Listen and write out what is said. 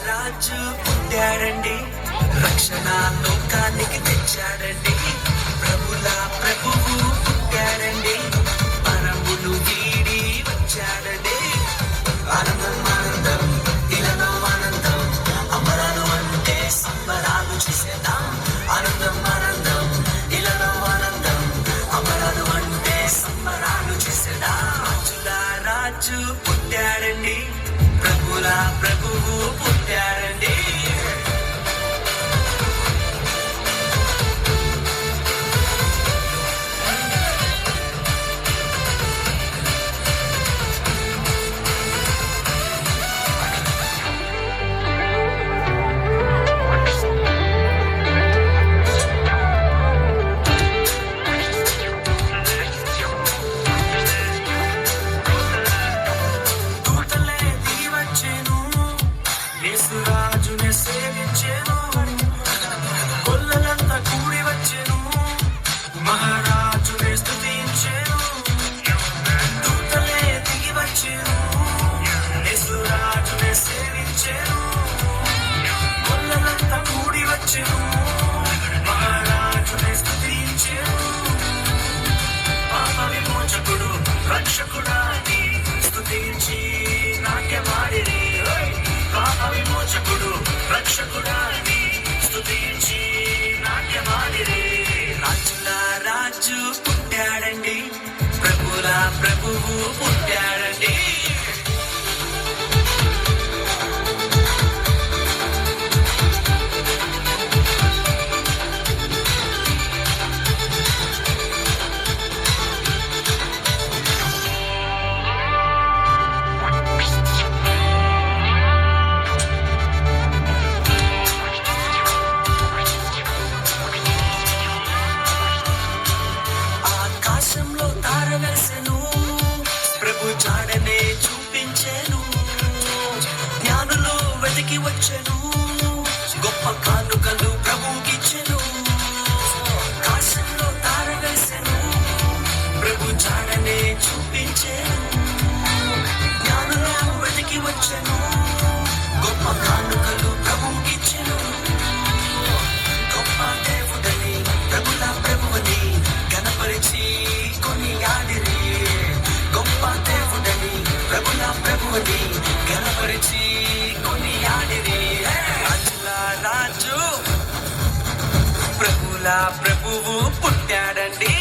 రాజు పుట్టాడండి, రక్షణ లోకానికి తెచ్చాడండి. ప్రభుల ప్రభువు పుట్టాడండి, పరములు వీడి వచ్చాడండి. ఆనందం ఆనందం ఇలలో ఆనందం, అమరాలు అంటే సంబరాలు చేసేద్దాం. ఆనందం ఆనందం ఇలలో ఆనందం, అమరాలు అంటే సంబరాలు చేసేద్దాం. రాజుల రాజు పుట్టాడండి, ప్రభుల ప్రభువు పుట్టాడండి. యేసురాజుని సేవించెను, కొల్లలంతా కూడి వచ్చెను, మహారాజుని స్తుతించెను. దూతలే దిగి వచ్చెను, యేసురాజుని సేవించెను, కొల్లలంతా కూడి వచ్చెను, మహారాజుని స్తుతించెను. పాప విమోచకుడు రక్షకుడాని స్తుతించి నాట్యమాడిరి. పాప విమోచకుడు రక్షకుడాని స్తుతించి నాట్యమాడిరి. రాజుల రాజు పుట్టాడండి, ప్రభుల ప్రభువు పుట్టాడండి. ఆకాశంలో తార వెలిసెను, ప్రభు జాడనే చూపించెను. జ్ఞానులు వెతికి వచ్చెను, గొప్ప కానుకలు ప్రభుకిచ్చెను. ఆకాశంలో తార వెలిసెను, ప్రభు జాడనే చూపించెను. జ్ఞానులు వెతికి వచ్చెను, గొప్ప కానుకలు ప్రభుకిచ్చెను. గొప్ప దేవుడని ప్రభుల ప్రభువని గణపరిచి కొనియాడిరి. గొప్ప దేవుడని ప్రభుల ప్రభువని గణపరిచి కొనియాడిరి. రాజుల రాజు ప్రభుల ప్రభువు పుట్టాడండి.